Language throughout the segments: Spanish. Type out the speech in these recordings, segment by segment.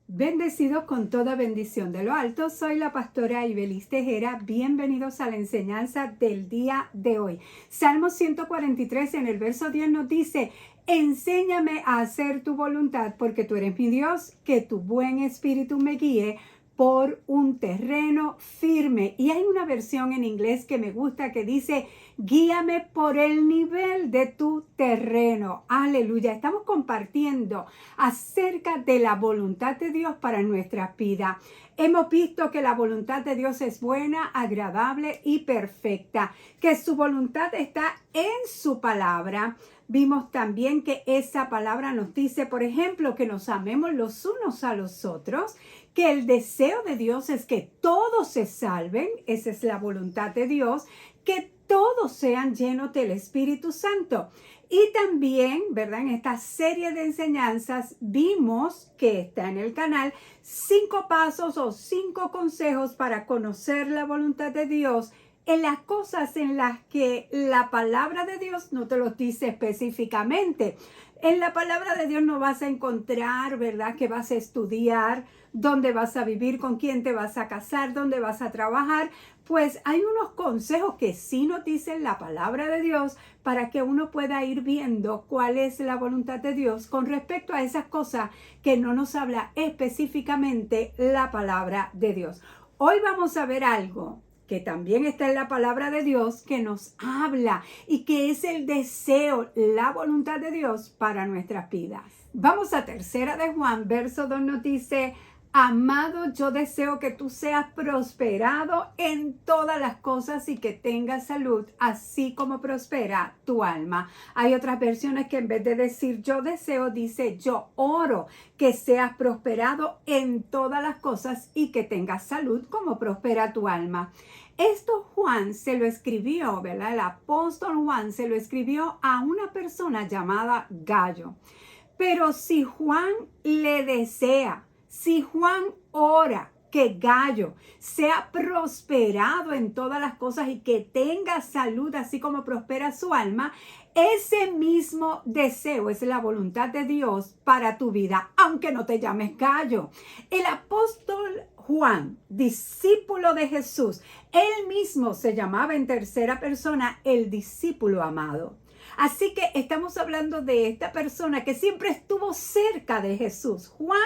Bendecidos con toda bendición de lo alto, soy la pastora Ibelis Tejera. Bienvenidos a la enseñanza del día de hoy. Salmo 143 en el verso 10 nos dice: enséñame a hacer tu voluntad, porque tú eres mi Dios, que tu buen espíritu me guíe por un terreno firme. Y hay una versión en inglés que me gusta que dice: guíame por el nivel de tu terreno. Aleluya. Estamos compartiendo acerca de la voluntad de Dios para nuestra vida. Hemos visto que la voluntad de Dios es buena, agradable y perfecta, que su voluntad está en su palabra. Vimos también que esa palabra nos dice, por ejemplo, que nos amemos los unos a los otros, que el deseo de Dios es que todos se salven, esa es la voluntad de Dios, que todos sean llenos del Espíritu Santo. Y también, ¿verdad? En esta serie de enseñanzas vimos que está en el canal 5 pasos o 5 consejos para conocer la voluntad de Dios en las cosas en las que la palabra de Dios no te los dice específicamente. En la palabra de Dios no vas a encontrar, ¿verdad?, que vas a estudiar, dónde vas a vivir, con quién te vas a casar, dónde vas a trabajar. Pues hay unos consejos que sí nos dicen la palabra de Dios para que uno pueda ir viendo cuál es la voluntad de Dios con respecto a esas cosas que no nos habla específicamente la palabra de Dios. Hoy vamos a ver algo que también está en la palabra de Dios, que nos habla y que es el deseo, la voluntad de Dios para nuestras vidas. Vamos a 3 de Juan, verso 2 nos dice: amado, yo deseo que tú seas prosperado en todas las cosas y que tengas salud, así como prospera tu alma. Hay otras versiones que en vez de decir yo deseo, dice yo oro que seas prosperado en todas las cosas y que tengas salud, como prospera tu alma. Esto Juan se lo escribió, ¿verdad? El apóstol Juan se lo escribió a una persona llamada Gallo. Pero si Juan le desea, si Juan ora que Gallo sea prosperado en todas las cosas y que tenga salud así como prospera su alma, ese mismo deseo es la voluntad de Dios para tu vida, aunque no te llames Gallo. El apóstol Juan, discípulo de Jesús, él mismo se llamaba en tercera persona el discípulo amado. Así que estamos hablando de esta persona que siempre estuvo cerca de Jesús. Juan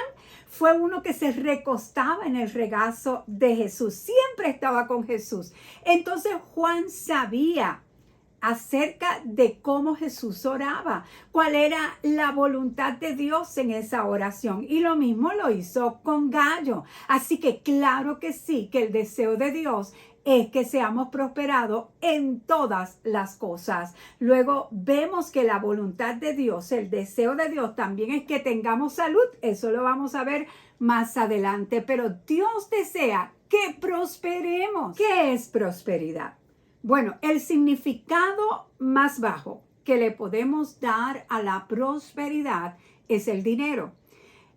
fue uno que se recostaba en el regazo de Jesús. Siempre estaba con Jesús. Entonces Juan sabía acerca de cómo Jesús oraba, cuál era la voluntad de Dios en esa oración. Y lo mismo lo hizo con Gallo. Así que claro que sí, que el deseo de Dios es que seamos prosperados en todas las cosas. Luego vemos que la voluntad de Dios, el deseo de Dios también es que tengamos salud. Eso lo vamos a ver más adelante. Pero Dios desea que prosperemos. ¿Qué es prosperidad? Bueno, el significado más bajo que le podemos dar a la prosperidad es el dinero.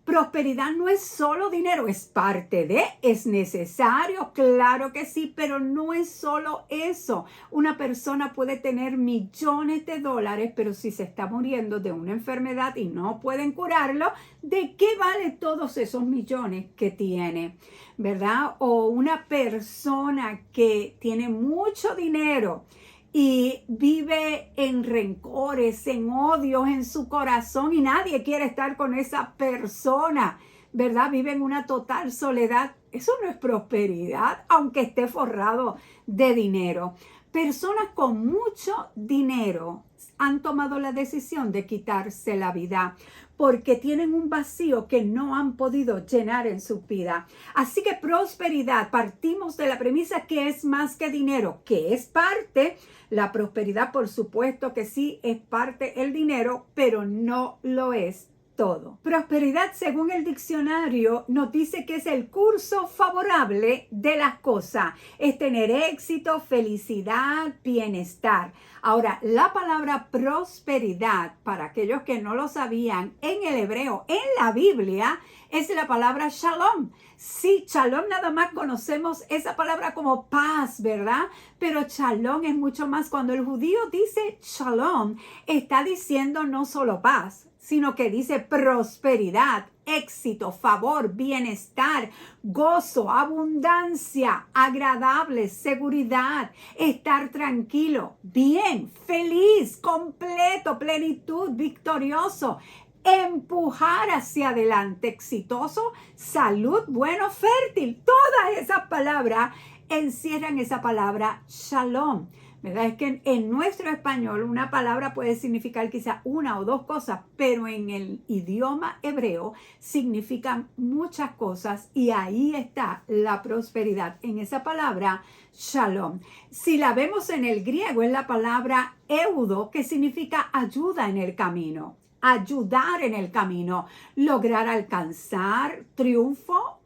Prosperidad no es solo dinero, es parte de, es necesario, claro que sí, pero no es solo eso. Una persona puede tener millones de dólares, pero si se está muriendo de una enfermedad y no pueden curarlo, ¿de qué vale todos esos millones que tiene? ¿Verdad? O una persona que tiene mucho dinero y vive en rencores, en odios en su corazón y nadie quiere estar con esa persona, ¿verdad? Vive en una total soledad. Eso no es prosperidad, aunque esté forrado de dinero. Personas con mucho dinero han tomado la decisión de quitarse la vida porque tienen un vacío que no han podido llenar en su vida. Así que prosperidad, partimos de la premisa que es más que dinero, que es parte. La prosperidad, por supuesto que sí, es parte el dinero, pero no lo es todo. Prosperidad, según el diccionario, nos dice que es el curso favorable de las cosas. Es tener éxito, felicidad, bienestar. Ahora, la palabra prosperidad, para aquellos que no lo sabían, en el hebreo, en la Biblia, es la palabra shalom. Sí, shalom nada más conocemos esa palabra como paz, ¿verdad? Pero shalom es mucho más. Cuando el judío dice shalom, está diciendo no solo paz, sino que dice prosperidad, éxito, favor, bienestar, gozo, abundancia, agradable, seguridad, estar tranquilo, bien, feliz, completo, plenitud, victorioso, empujar hacia adelante, exitoso, salud, bueno, fértil. Todas esas palabras encierran esa palabra shalom. ¿Verdad? Es que en nuestro español una palabra puede significar quizá una o dos cosas, pero en el idioma hebreo significan muchas cosas y ahí está la prosperidad en esa palabra shalom. Si la vemos en el griego es la palabra eudo, que significa ayuda en el camino, ayudar en el camino, lograr alcanzar triunfo,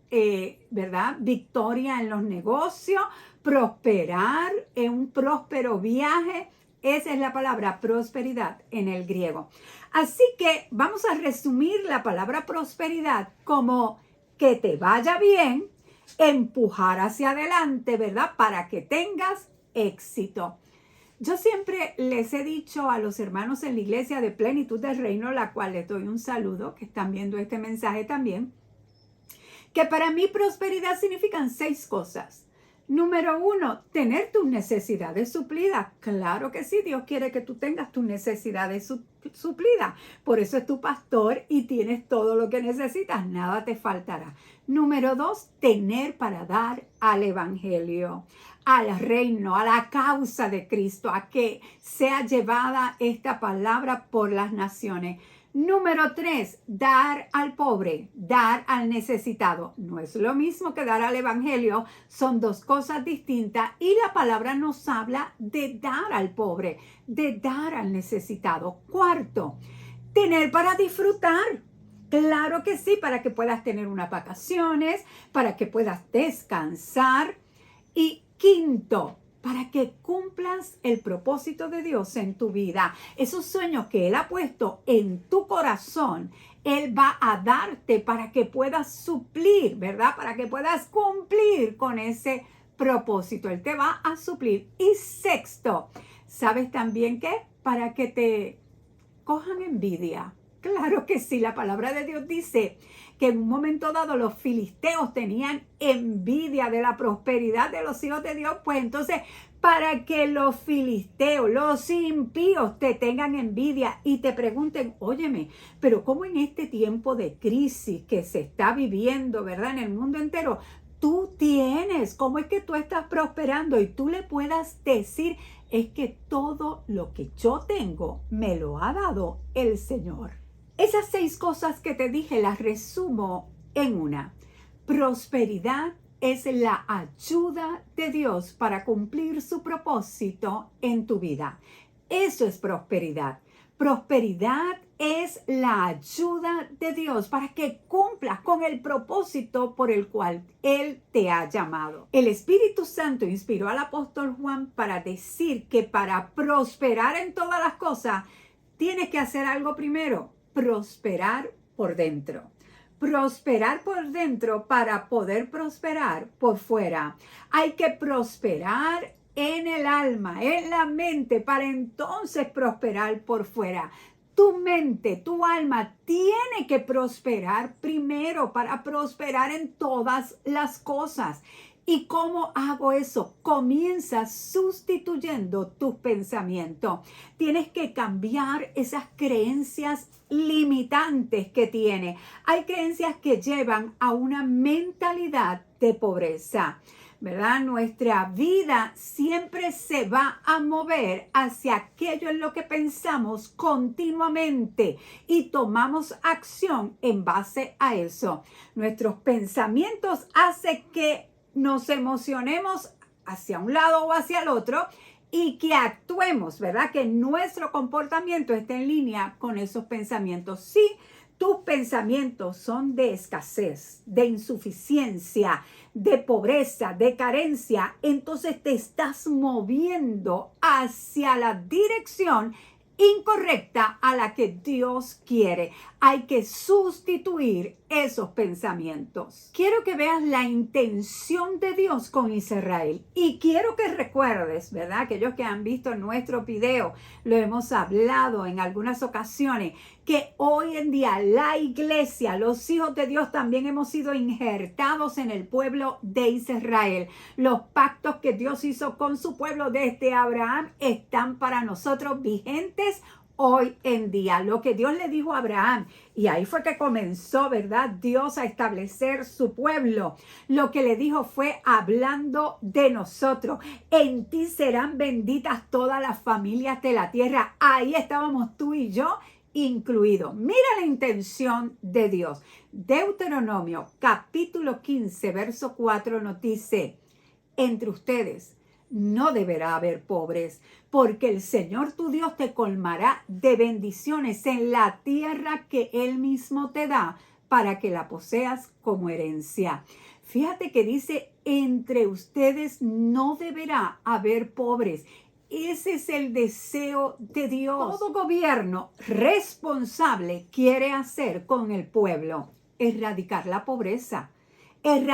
¿verdad? Victoria en los negocios, prosperar en un próspero viaje. Esa es la palabra prosperidad en el griego. Así que vamos a resumir la palabra prosperidad como que te vaya bien, empujar hacia adelante, ¿verdad? Para que tengas éxito. Yo siempre les he dicho a los hermanos en la iglesia de Plenitud del Reino, la cual les doy un saludo, que están viendo este mensaje también, que para mí prosperidad significan 6 cosas. Número 1, tener tus necesidades suplidas. Claro que sí, Dios quiere que tú tengas tus necesidades suplidas. Por eso es tu pastor y tienes todo lo que necesitas, nada te faltará. Número 2, tener para dar al evangelio, al reino, a la causa de Cristo, a que sea llevada esta palabra por las naciones. Número 3, dar al pobre, dar al necesitado. No es lo mismo que dar al evangelio, son 2 cosas distintas y la palabra nos habla de dar al pobre, de dar al necesitado. 4, tener para disfrutar. Claro que sí, para que puedas tener unas vacaciones, para que puedas descansar. Y 5, para que cumplas el propósito de Dios en tu vida. Esos sueños que Él ha puesto en tu corazón, Él va a darte para que puedas suplir, ¿verdad? Para que puedas cumplir con ese propósito. Él te va a suplir. Y 6, ¿sabes también qué? Para que te cojan envidia. Claro que sí, la palabra de Dios dice que en un momento dado los filisteos tenían envidia de la prosperidad de los hijos de Dios. Pues entonces, para que los filisteos, los impíos te tengan envidia y te pregunten, óyeme, pero ¿cómo en este tiempo de crisis que se está viviendo, ¿verdad? En el mundo entero, tú tienes, ¿cómo es que tú estás prosperando? Y tú le puedas decir, es que todo lo que yo tengo me lo ha dado el Señor. Esas 6 cosas que te dije las resumo en una. Prosperidad es la ayuda de Dios para cumplir su propósito en tu vida. Eso es prosperidad. Prosperidad es la ayuda de Dios para que cumplas con el propósito por el cual Él te ha llamado. El Espíritu Santo inspiró al apóstol Juan para decir que para prosperar en todas las cosas, tienes que hacer algo primero, prosperar por dentro. Prosperar por dentro para poder prosperar por fuera. Hay que prosperar en el alma, en la mente, para entonces prosperar por fuera. Tu mente, tu alma tiene que prosperar primero para prosperar en todas las cosas. ¿Y cómo hago eso? Comienza sustituyendo tus pensamientos. Tienes que cambiar esas creencias limitantes que tienes. Hay creencias que llevan a una mentalidad de pobreza, ¿verdad? Nuestra vida siempre se va a mover hacia aquello en lo que pensamos continuamente y tomamos acción en base a eso. Nuestros pensamientos hacen que nos emocionemos hacia un lado o hacia el otro y que actuemos, ¿verdad? Que nuestro comportamiento esté en línea con esos pensamientos. Si tus pensamientos son de escasez, de insuficiencia, de pobreza, de carencia, entonces te estás moviendo hacia la dirección incorrecta a la que Dios quiere. Hay que sustituir esos pensamientos. Quiero que veas la intención de Dios con Israel y quiero que recuerdes, ¿verdad? Aquellos que han visto nuestro video, lo hemos hablado en algunas ocasiones, que hoy en día la iglesia, los hijos de Dios también hemos sido injertados en el pueblo de Israel. Los pactos que Dios hizo con su pueblo desde Abraham están para nosotros vigentes hoy en día. Lo que Dios le dijo a Abraham, y ahí fue que comenzó, ¿verdad?, Dios a establecer su pueblo. Lo que le dijo fue hablando de nosotros. En ti serán benditas todas las familias de la tierra. Ahí estábamos tú y yo incluidos. Mira la intención de Dios. Deuteronomio capítulo 15, verso 4 nos dice: entre ustedes no deberá haber pobres, porque el Señor tu Dios te colmará de bendiciones en la tierra que Él mismo te da para que la poseas como herencia. Fíjate que dice, entre ustedes no deberá haber pobres. Ese es el deseo de Dios. Todo gobierno responsable quiere hacer con el pueblo: erradicar la pobreza. Hay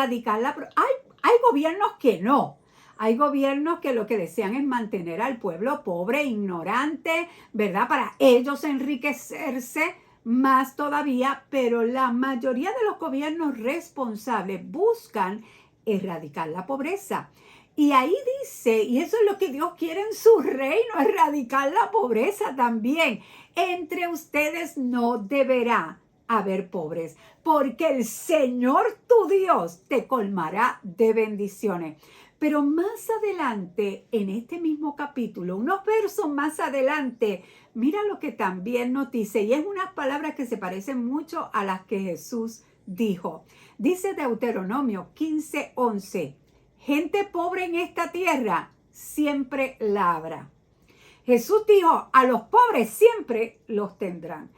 gobiernos que no. Hay gobiernos que lo que desean es mantener al pueblo pobre, ignorante, ¿verdad? Para ellos enriquecerse más todavía, pero la mayoría de los gobiernos responsables buscan erradicar la pobreza. Y ahí dice, y eso es lo que Dios quiere en su reino, erradicar la pobreza también. Entre ustedes no deberá haber pobres, porque el Señor tu Dios te colmará de bendiciones. Pero más adelante, en este mismo capítulo, unos versos más adelante, mira lo que también nos dice, y es unas palabras que se parecen mucho a las que Jesús dijo. Dice Deuteronomio 15:11, gente pobre en esta tierra siempre la habrá. Jesús dijo, a los pobres siempre los tendrán.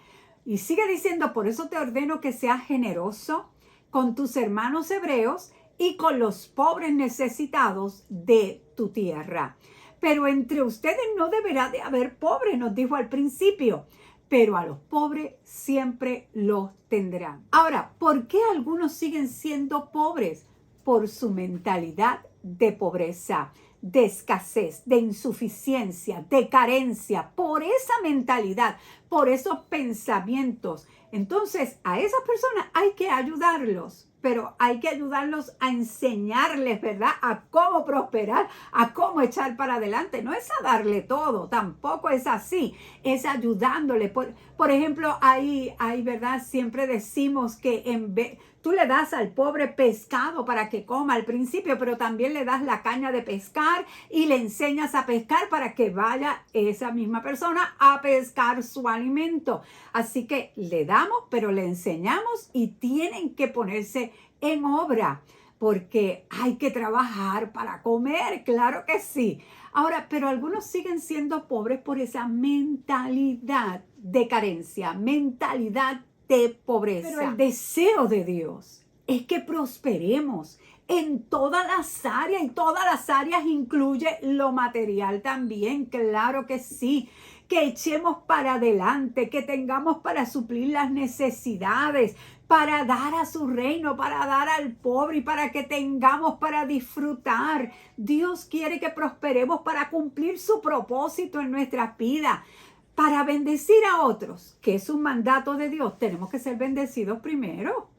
Y sigue diciendo, por eso te ordeno que seas generoso con tus hermanos hebreos y con los pobres necesitados de tu tierra. Pero entre ustedes no deberá de haber pobres, nos dijo al principio, pero a los pobres siempre los tendrán. Ahora, ¿por qué algunos siguen siendo pobres? Por su mentalidad de pobreza, de escasez, de insuficiencia, de carencia, por esa mentalidad, por esos pensamientos. Entonces, a esas personas hay que ayudarlos, pero hay que ayudarlos a enseñarles, ¿verdad?, a cómo prosperar, a cómo echar para adelante. No es a darle todo, tampoco es así, es ayudándole. Por ejemplo, ahí, ¿verdad?, siempre decimos que tú le das al pobre pescado para que coma al principio, pero también le das la caña de pescar y le enseñas a pescar para que vaya esa misma persona a pescar su alimento. Así que le damos, pero le enseñamos y tienen que ponerse en obra, porque hay que trabajar para comer, claro que sí. Ahora, pero algunos siguen siendo pobres por esa mentalidad de carencia, mentalidad de pobreza. Pero el deseo de Dios es que prosperemos en todas las áreas, y todas las áreas incluye lo material también, claro que sí. Que echemos para adelante, que tengamos para suplir las necesidades, para dar a su reino, para dar al pobre y para que tengamos para disfrutar. Dios quiere que prosperemos para cumplir su propósito en nuestras vidas. Para bendecir a otros, que es un mandato de Dios, tenemos que ser bendecidos primero.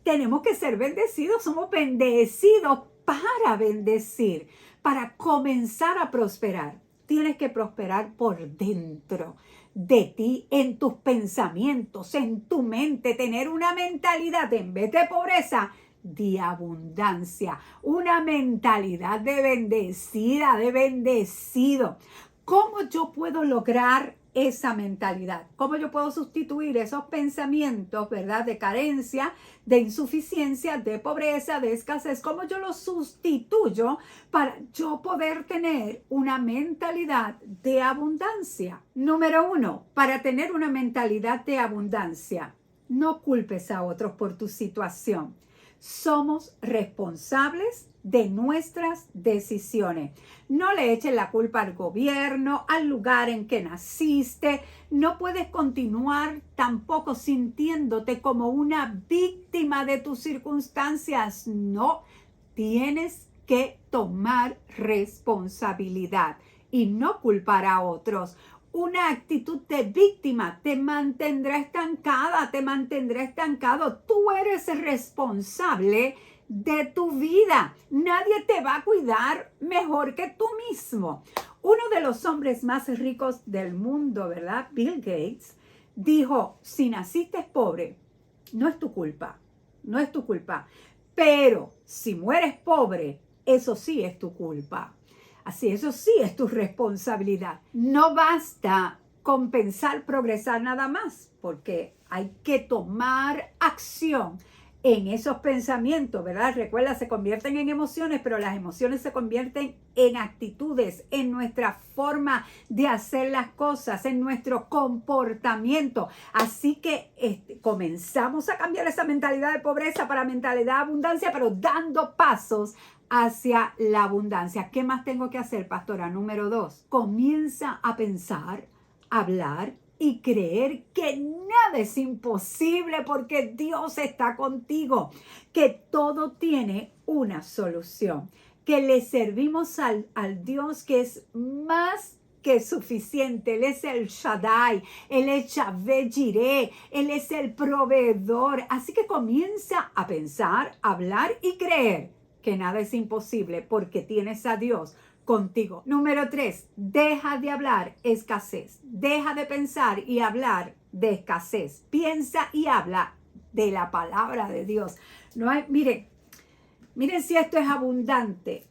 Tenemos que ser bendecidos, somos bendecidos para bendecir, para comenzar a prosperar. Tienes que prosperar por dentro de ti, en tus pensamientos, en tu mente, tener una mentalidad en vez de pobreza, de abundancia, una mentalidad de bendecida, de bendecido. ¿Cómo yo puedo lograr esa mentalidad? ¿Cómo yo puedo sustituir esos pensamientos, ¿verdad?, de carencia, de insuficiencia, de pobreza, de escasez? ¿Cómo yo los sustituyo para yo poder tener una mentalidad de abundancia? Número 1, para tener una mentalidad de abundancia, no culpes a otros por tu situación. Somos responsables de nuestras decisiones. No le eches la culpa al gobierno, al lugar en que naciste. No puedes continuar tampoco sintiéndote como una víctima de tus circunstancias. No, tienes que tomar responsabilidad y no culpar a otros. una actitud de víctima, te mantendrá estancada, te mantendrá estancado. Tú eres responsable de tu vida. Nadie te va a cuidar mejor que tú mismo. Uno de los hombres más ricos del mundo, ¿verdad? Bill Gates, dijo, si naciste pobre, no es tu culpa, no es tu culpa. Pero si mueres pobre, eso sí es tu culpa. Así, eso sí es tu responsabilidad. No basta con pensar progresar nada más, porque hay que tomar acción en esos pensamientos, ¿verdad? Recuerda, se convierten en emociones, pero las emociones se convierten en actitudes, en nuestra forma de hacer las cosas, en nuestro comportamiento. Así que comenzamos a cambiar esa mentalidad de pobreza para mentalidad de abundancia, pero dando pasos hacia la abundancia. ¿Qué más tengo que hacer, pastora? Número 2, comienza a pensar, hablar y creer que nada es imposible porque Dios está contigo, que todo tiene una solución, que le servimos al Dios que es más que suficiente. Él es el Shaddai, Él es Yahvé Jireh, Él es el proveedor. Así que comienza a pensar, hablar y creer que nada es imposible porque tienes a Dios contigo. Número 3, deja de hablar escasez. Deja de pensar y hablar de escasez. Piensa y habla de la palabra de Dios. No hay, miren si esto es abundante,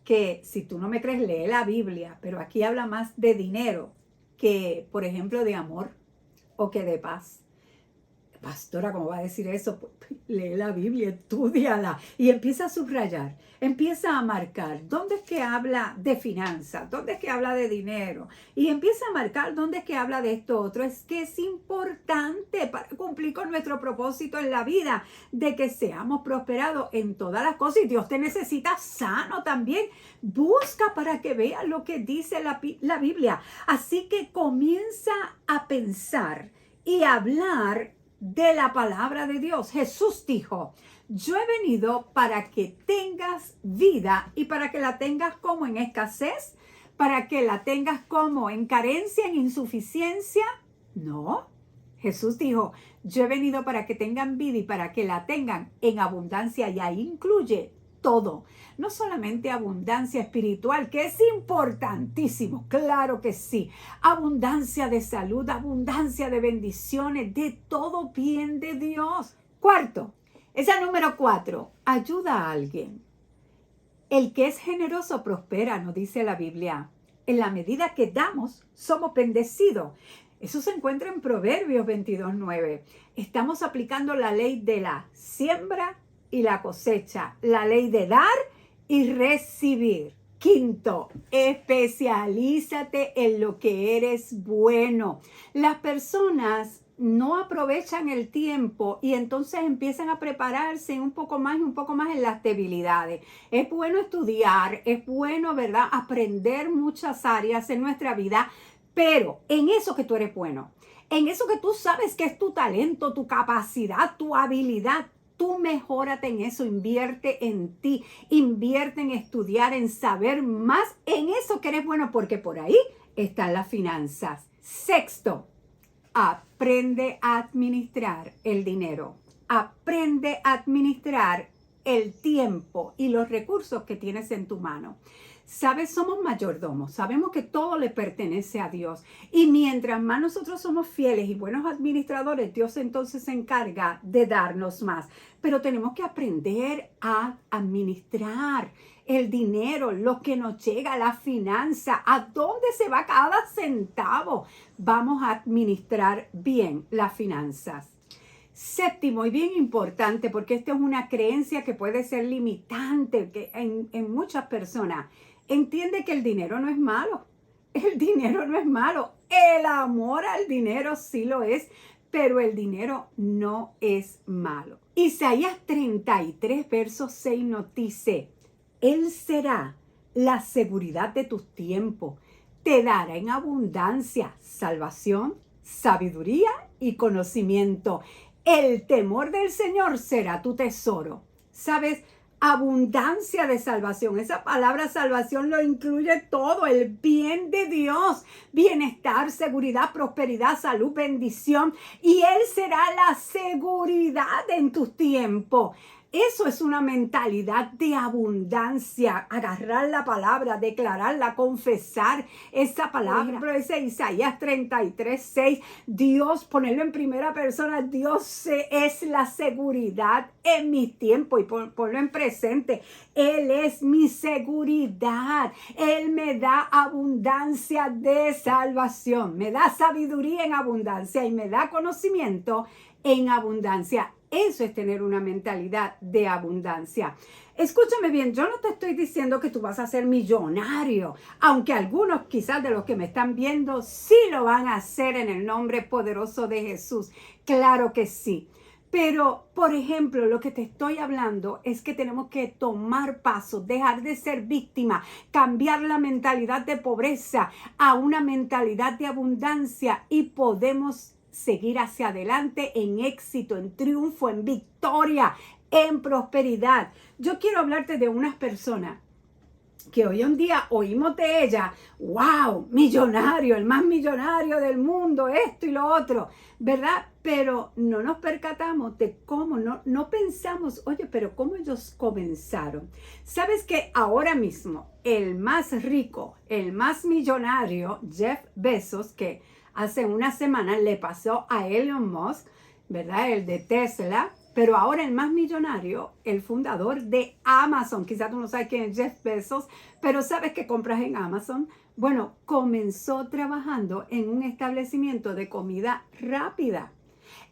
que si tú no me crees, lee la Biblia, pero aquí habla más de dinero que, por ejemplo, de amor o que de paz. Pastora, ¿cómo va a decir eso? Pues, lee la Biblia, estúdiala y empieza a subrayar, empieza a marcar dónde es que habla de finanzas, dónde es que habla de dinero y empieza a marcar dónde es que habla de esto otro. Es que es importante para cumplir con nuestro propósito en la vida, de que seamos prosperados en todas las cosas, y Dios te necesita sano también. Busca para que veas lo que dice la Biblia. Así que comienza a pensar y hablar de la palabra de Dios. Jesús dijo, yo he venido para que tengas vida y para que la tengas como en escasez, para que la tengas como en carencia, en insuficiencia. No, Jesús dijo, yo he venido para que tengan vida y para que la tengan en abundancia, y ahí incluye todo. No solamente abundancia espiritual, que es importantísimo, claro que sí. Abundancia de salud, abundancia de bendiciones, de todo bien de Dios. Cuarto, esa número 4, ayuda a alguien. El que es generoso prospera, nos dice la Biblia. En la medida que damos, somos bendecidos. Eso se encuentra en Proverbios 22:9. Estamos aplicando la ley de la siembra y la cosecha, la ley de dar y recibir. Quinto, especialízate en lo que eres bueno. Las personas no aprovechan el tiempo y entonces empiezan a prepararse un poco más en las debilidades. Es bueno estudiar, es bueno, ¿verdad?, aprender muchas áreas en nuestra vida, pero en eso que tú eres bueno, en eso que tú sabes que es tu talento, tu capacidad, tu habilidad, tú mejórate en eso, invierte en ti, invierte en estudiar, en saber más en eso que eres bueno, porque por ahí están las finanzas. Sexto, aprende a administrar el dinero. Aprende a administrar el tiempo y los recursos que tienes en tu mano. Sabes, somos mayordomos, sabemos que todo le pertenece a Dios, y mientras más nosotros somos fieles y buenos administradores, Dios entonces se encarga de darnos más. Pero tenemos que aprender a administrar el dinero, lo que nos llega, la finanza, a dónde se va cada centavo. Vamos a administrar bien las finanzas. Séptimo, y bien importante, porque esto es una creencia que puede ser limitante en muchas personas. Entiende que el dinero no es malo. El dinero no es malo. El amor al dinero sí lo es, pero el dinero no es malo. Isaías 33, verso 6 nos dice, Él será la seguridad de tus tiempos. Te dará en abundancia salvación, sabiduría y conocimiento. El temor del Señor será tu tesoro. ¿Sabes? abundancia de salvación. Esa palabra salvación lo incluye todo, el bien de Dios, bienestar, seguridad, prosperidad, salud, bendición. Y Él será la seguridad en tus tiempos. Eso es una mentalidad de abundancia. Agarrar la palabra, declararla, confesar esa palabra. Por ejemplo, ese Isaías 33:6. Dios, ponerlo en primera persona, Dios es la seguridad en mi tiempo, y ponlo en presente. Él es mi seguridad. Él me da abundancia de salvación. Me da sabiduría en abundancia y me da conocimiento en abundancia. Eso es tener una mentalidad de abundancia. Escúchame bien, yo no te estoy diciendo que tú vas a ser millonario, aunque algunos quizás de los que me están viendo sí lo van a hacer en el nombre poderoso de Jesús. Claro que sí. Pero, por ejemplo, lo que te estoy hablando es que tenemos que tomar pasos, dejar de ser víctima, cambiar la mentalidad de pobreza a una mentalidad de abundancia, y podemos seguir hacia adelante en éxito, en triunfo, en victoria, en prosperidad. Yo quiero hablarte de unas personas que hoy en día oímos de ella, wow, millonario, el más millonario del mundo, esto y lo otro, ¿verdad? Pero no nos percatamos de cómo, no pensamos, oye, pero cómo ellos comenzaron. ¿Sabes que ahora mismo el más rico, el más millonario, Jeff Bezos, que hace una semana le pasó a Elon Musk, ¿verdad? El de Tesla, pero ahora el más millonario, el fundador de Amazon, quizás tú no sabes quién es Jeff Bezos, pero sabes que compras en Amazon. Bueno, comenzó trabajando en un establecimiento de comida rápida.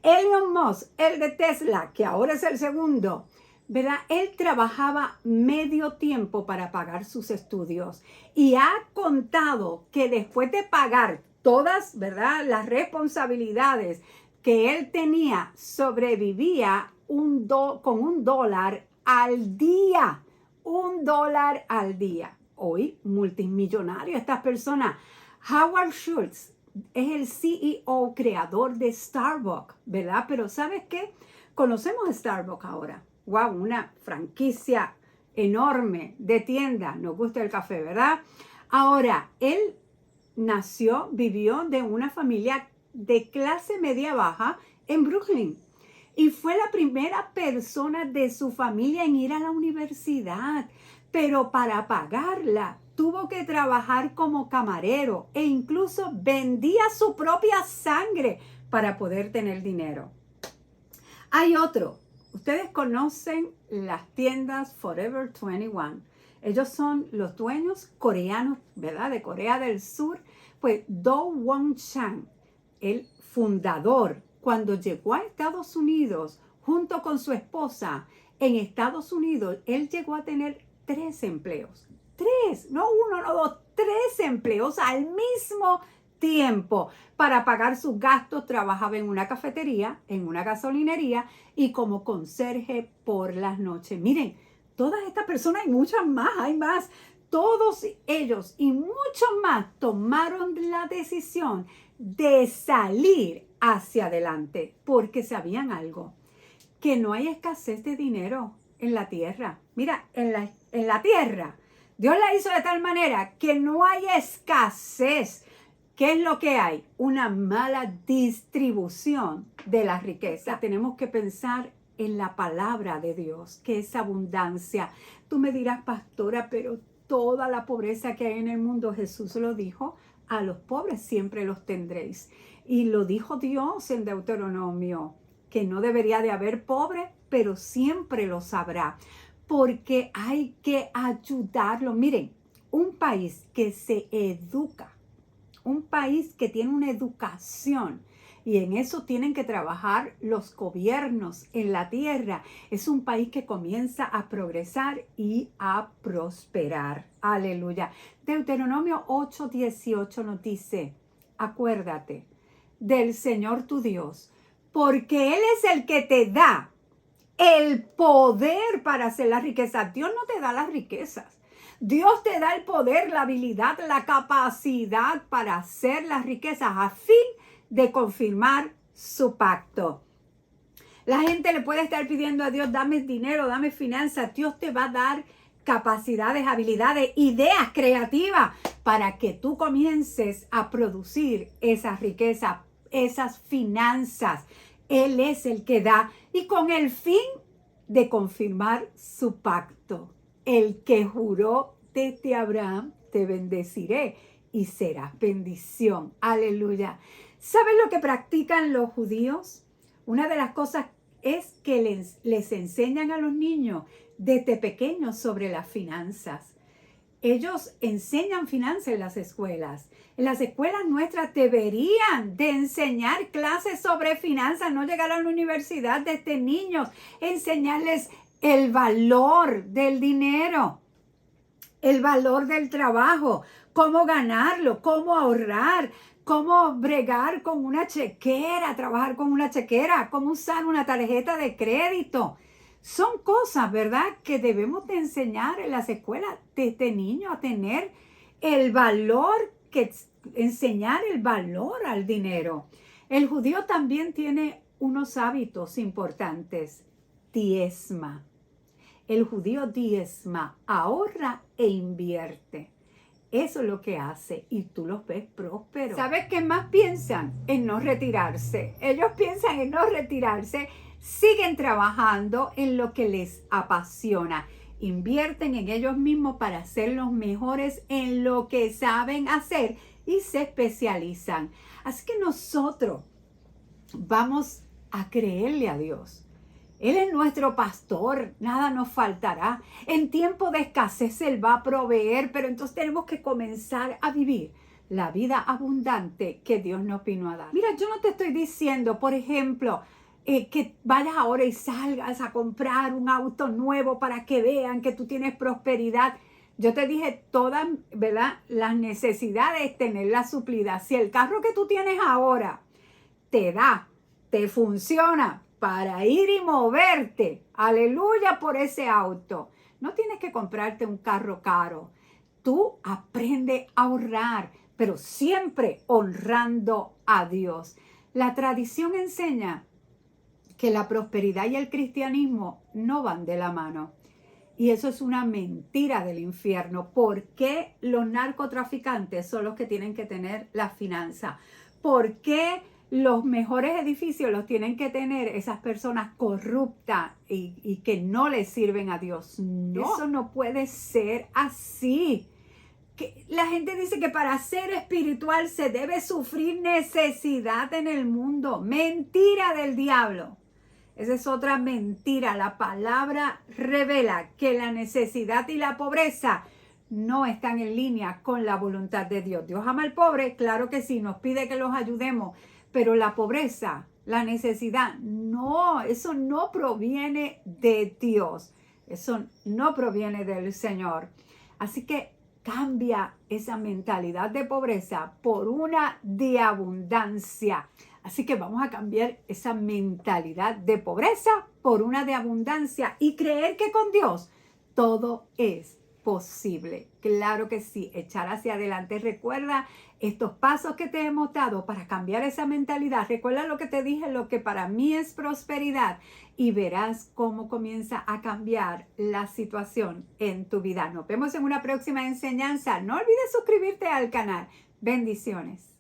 Elon Musk, el de Tesla, que ahora es el segundo, ¿verdad? Él trabajaba medio tiempo para pagar sus estudios y ha contado que después de pagar todas, ¿verdad?, las responsabilidades que él tenía, sobrevivía con $1 al día. $1 al día. Hoy, multimillonario, estas personas. Howard Schultz es el CEO, creador de Starbucks, ¿verdad? Pero ¿sabes qué? Conocemos a Starbucks ahora. Wow, una franquicia enorme de tiendas. Nos gusta el café, ¿verdad? Ahora, él vivió de una familia de clase media baja en Brooklyn. Y fue la primera persona de su familia en ir a la universidad. Pero para pagarla, tuvo que trabajar como camarero e incluso vendía su propia sangre para poder tener dinero. Hay otro. Ustedes conocen las tiendas Forever 21. Ellos son los dueños coreanos, ¿verdad? De Corea del Sur. Pues Do Won Chang, el fundador, cuando llegó a Estados Unidos junto con su esposa, en Estados Unidos, él llegó a tener 3 empleos. 3, no 1, no 2, 3 empleos al mismo tiempo. Para pagar sus gastos, trabajaba en una cafetería, en una gasolinería y como conserje por las noches. Miren, todas estas personas y muchas más, hay más. Todos ellos y muchos más tomaron la decisión de salir hacia adelante porque sabían algo, que no hay escasez de dinero en la tierra. Mira, en la tierra, Dios la hizo de tal manera que no hay escasez. ¿Qué es lo que hay? Una mala distribución de la riqueza. Tenemos que pensar en la palabra de Dios, que es abundancia. Tú me dirás, pastora, pero toda la pobreza que hay en el mundo, Jesús lo dijo, a los pobres siempre los tendréis. Y lo dijo Dios en Deuteronomio, que no debería de haber pobres, pero siempre los habrá, porque hay que ayudarlo. Miren, un país que se educa, un país que tiene una educación, y en eso tienen que trabajar los gobiernos en la tierra, es un país que comienza a progresar y a prosperar. Aleluya. Deuteronomio 8:18 nos dice, acuérdate del Señor tu Dios, porque Él es el que te da el poder para hacer las riquezas. Dios no te da las riquezas. Dios te da el poder, la habilidad, la capacidad para hacer las riquezas a fin de confirmar su pacto. La gente le puede estar pidiendo a Dios, dame dinero, dame finanzas. Dios te va a dar capacidades, habilidades, ideas creativas para que tú comiences a producir esa riqueza, esas finanzas. Él es el que da y con el fin de confirmar su pacto. El que juró desde Abraham, te bendeciré y serás bendición. Aleluya. ¿Sabes lo que practican los judíos? Una de las cosas es que les enseñan a los niños desde pequeños sobre las finanzas. Ellos enseñan finanzas en las escuelas. En las escuelas nuestras deberían de enseñar clases sobre finanzas, no llegar a la universidad desde niños, enseñarles el valor del dinero, el valor del trabajo, cómo ganarlo, cómo ahorrar, cómo bregar con una chequera, trabajar con una chequera, cómo usar una tarjeta de crédito. Son cosas, ¿verdad?, que debemos de enseñar en las escuelas desde niño a tener el valor, enseñar el valor al dinero. El judío también tiene unos hábitos importantes. Diezma. El judío diezma, ahorra e invierte. Eso es lo que hace y tú los ves prósperos. ¿Sabes qué más piensan? En no retirarse. Ellos piensan en no retirarse, siguen trabajando en lo que les apasiona. Invierten en ellos mismos para ser los mejores en lo que saben hacer y se especializan. Así que nosotros vamos a creerle a Dios. Él es nuestro pastor, nada nos faltará. En tiempo de escasez Él va a proveer, pero entonces tenemos que comenzar a vivir la vida abundante que Dios nos vino a dar. Mira, yo no te estoy diciendo, por ejemplo, que vayas ahora y salgas a comprar un auto nuevo para que vean que tú tienes prosperidad. Yo te dije todas, ¿verdad?, las necesidades, tenerlas suplidas. Si el carro que tú tienes ahora te da, te funciona para ir y moverte, aleluya, por ese auto, no tienes que comprarte un carro caro. Tú aprende a ahorrar, pero siempre honrando a Dios. La tradición enseña que la prosperidad y el cristianismo no van de la mano. Y eso es una mentira del infierno. ¿Por qué los narcotraficantes son los que tienen que tener la finanza? ¿Por qué los mejores edificios los tienen que tener esas personas corruptas y que no les sirven a Dios? No, eso no puede ser así. Que la gente dice que para ser espiritual se debe sufrir necesidad en el mundo. Mentira del diablo. Esa es otra mentira. La palabra revela que la necesidad y la pobreza no están en línea con la voluntad de Dios. Dios ama al pobre, claro que sí, nos pide que los ayudemos, pero la pobreza, la necesidad, no, eso no proviene de Dios. Eso no proviene del Señor. Así que cambia esa mentalidad de pobreza por una de abundancia. Así que vamos a cambiar esa mentalidad de pobreza por una de abundancia y creer que con Dios todo es posible. Claro que sí, echar hacia adelante. Recuerda estos pasos que te hemos dado para cambiar esa mentalidad. Recuerda lo que te dije, lo que para mí es prosperidad, y verás cómo comienza a cambiar la situación en tu vida. Nos vemos en una próxima enseñanza. No olvides suscribirte al canal. Bendiciones.